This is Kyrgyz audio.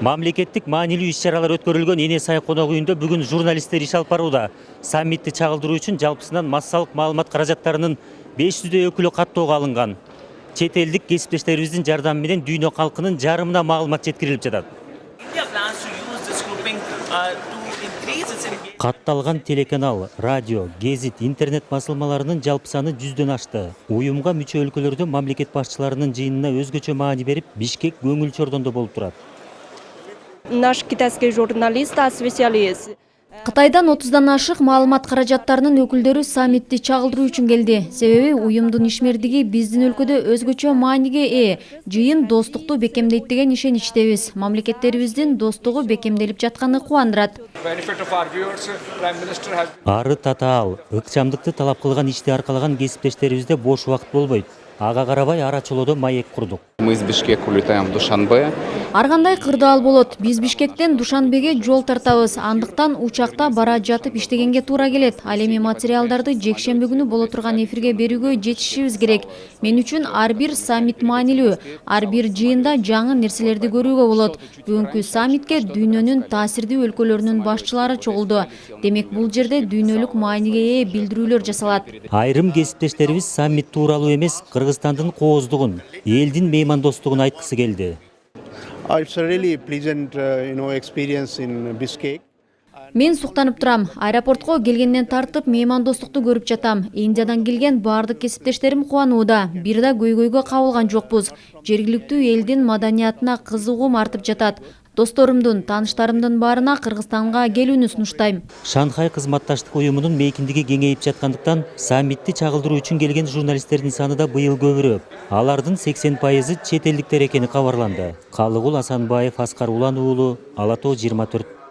Мамлекеттик маанилүү иш-чаралар өткөрүлгөн Эне сай конок үйүндө бүгүн журналисттер иш алып барууда. Саммитти чагылдыруу үчүн жалпысынан массалык маалымат каражаттарынын 500 өкүлү каттоого алынган. Чет элдик кесиптештерибиздин жардамы менен дүйнө калкынын жарымына маалымат жеткирилип жатат. Катталган телеканал, радио, гезит, интернет басылмаларынын жалпы саны 100дөн ашты. Уюмга мүчө өлкөлөрдө мамлекет башчыларынын жыйынына өзгөчө маани берип, Бишкек көңүл чордондо болуп турат. Наш китайский журналист освещались. Кытайдан 30дан ашык маалымат каражаттарынын өкүлдөрү саммитти чагылдыруу үчүн келди. Себеби уюмдун ишмердиги биздин өлкөдө өзгөчө мааниге ээ. Жыйын достукту бекемдейт деген ишеничтебиз. Мамлекеттерибиздин достугу бекемделип жатканы кубандырат. Ары татаал, ыкчамдыкты талап кылган ишти аркалаган кесиптештерибизде бош убакыт болбойт. Ага карабай ара чолодо маек курдук. Мы из Бишкека улетаем в Душанбе. Ар кандай кырдаал болот. Биз Бишкектен Душанбеге жол тартабыз. Андыктан учакта бара жатып иштегенге туура келет. Ал эми материалдарды жекшемби күнү боло турган эфирге берүүгө жетишибиз керек. Мен үчүн ар бир саммит маанилүү. Ар бир жыйында жаңы нерселерди көрүүгө болот. Бүгүнкү саммитке дүйнөнүн таасирдүү өлкөлөрүнүн башчылары чогулду. Демек бул жерде дүйнөлүк мааниге ээ билдирүүлөр жасалат. Айрым кесиптештерибиз саммит тууралуу эмес, Кыргызстандын кооздугун, элдин меймандостугун айткысы келди. It's a really pleasant, experience in Bishkek. Мен суктанып турам. Аэропортко келгенден тартып меймандостукту көрүп жатам. Индиядан келген баардык кесиптештерим кубанууда. Бир да көйгөйгө кабылган жокпуз. Жергиликтүү элдин маданиятына кызыгуум артып жатат. Досторумдун, тааныштарымдын баарына Кыргызстанга келүүнү сунуштайм. Шанхай кызматташтык уюмунун мейкиндиги кеңейип жаткандыктан саммитти чагылдыруу үчүн келген журналисттердин саны да быйыл көбүрөөк. Алардын 80% чет элдиктер экени кабарланды. Калыгул Асанбаев, Аскар Улан уулу, Ала Тоо 24.